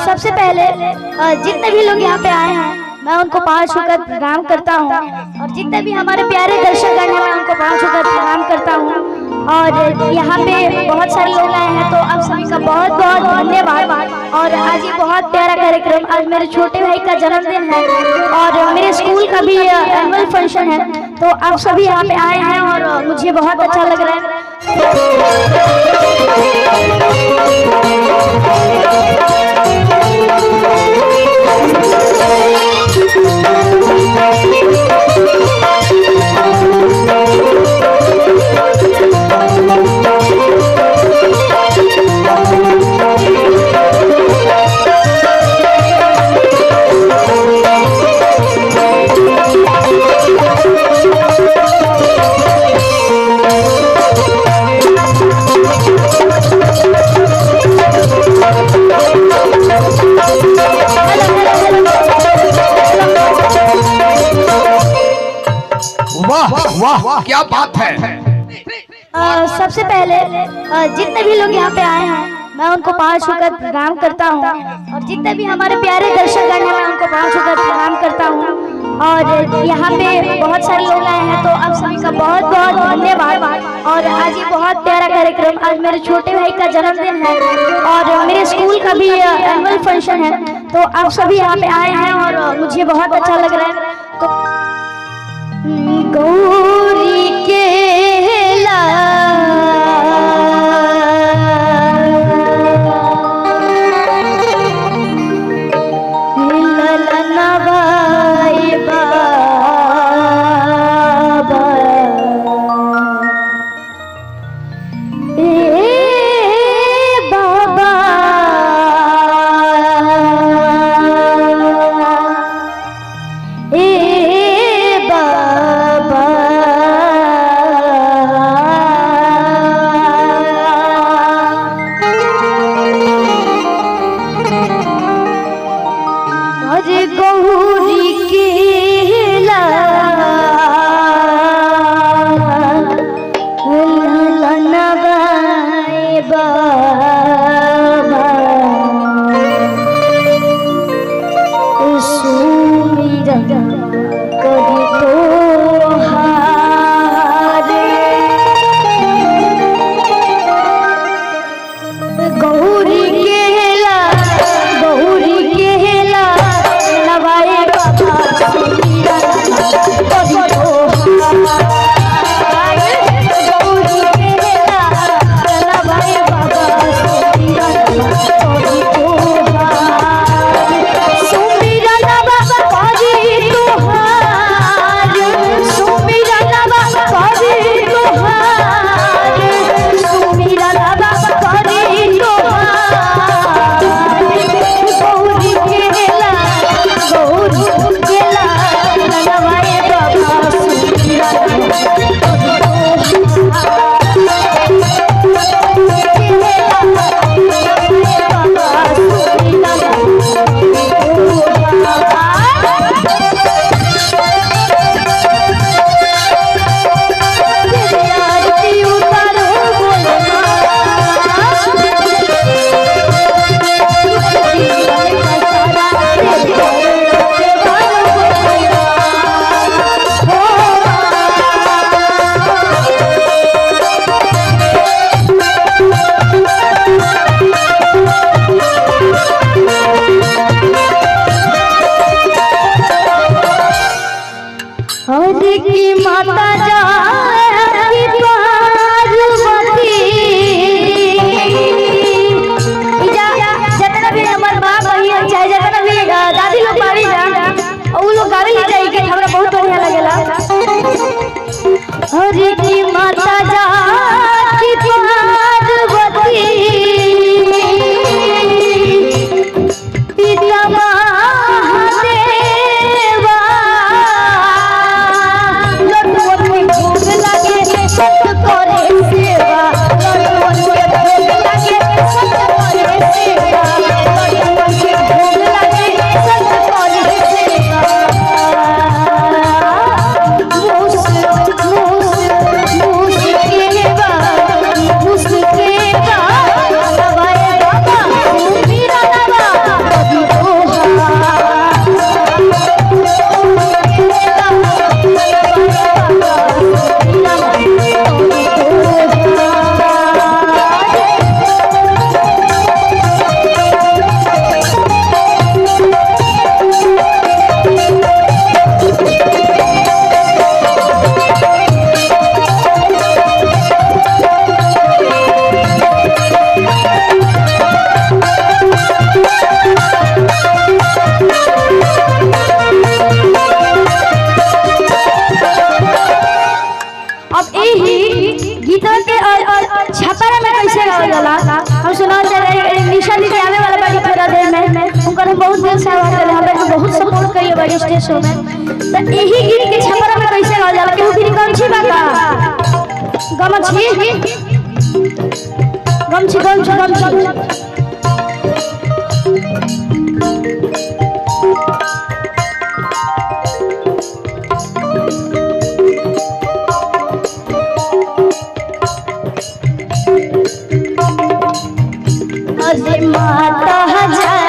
सबसे पहले जितने भी लोग यहाँ पे आए हैं मैं उनको पाँव छूकर प्रणाम करता हूँ, और जितने भी हमारे प्यारे दर्शकगण हैं मैं उनको पाँव छूकर प्रणाम करता हूँ। और यहाँ पे बहुत सारे लोग आए हैं, तो आप सभी का बहुत बहुत धन्यवाद। और आज ये बहुत प्यारा कार्यक्रम, आज मेरे छोटे भाई का जन्मदिन है और मेरे स्कूल का भी एनुअल फंक्शन है, तो आप सभी यहाँ पे आए हैं और मुझे बहुत अच्छा लग रहा है। वाह वाह क्या बात है। सबसे पहले जितने भी लोग यहाँ पे आए हैं मैं उनको पाँव छूकर प्रणाम करता हूँ, और जितने भी हमारे प्यारे दर्शकगण हैं मैं उनको पाँव छूकर प्रणाम करता हूँ। और यहाँ पे बहुत सारे लोग आए हैं, तो आप सभी का बहुत बहुत धन्यवाद। और आज ये बहुत प्यारा कार्यक्रम, आज मेरे छोटे भाई का जन्मदिन है और मेरे स्कूल का भी एनुअल फंक्शन है, तो आप सभी यहाँ पे आए हैं और मुझे बहुत अच्छा लग रहा है। तो गौरी के उनकर हम बहुत दिल से आभार करे, हमरा के बहुत सपोर्ट करिए बड़ी स्टेज शो में। तो यही गीत के छपरा में कैसे गावल जाला, केहू भी कौन छी बाका गमछी गमछी गमछी गमछी अरे माता हजार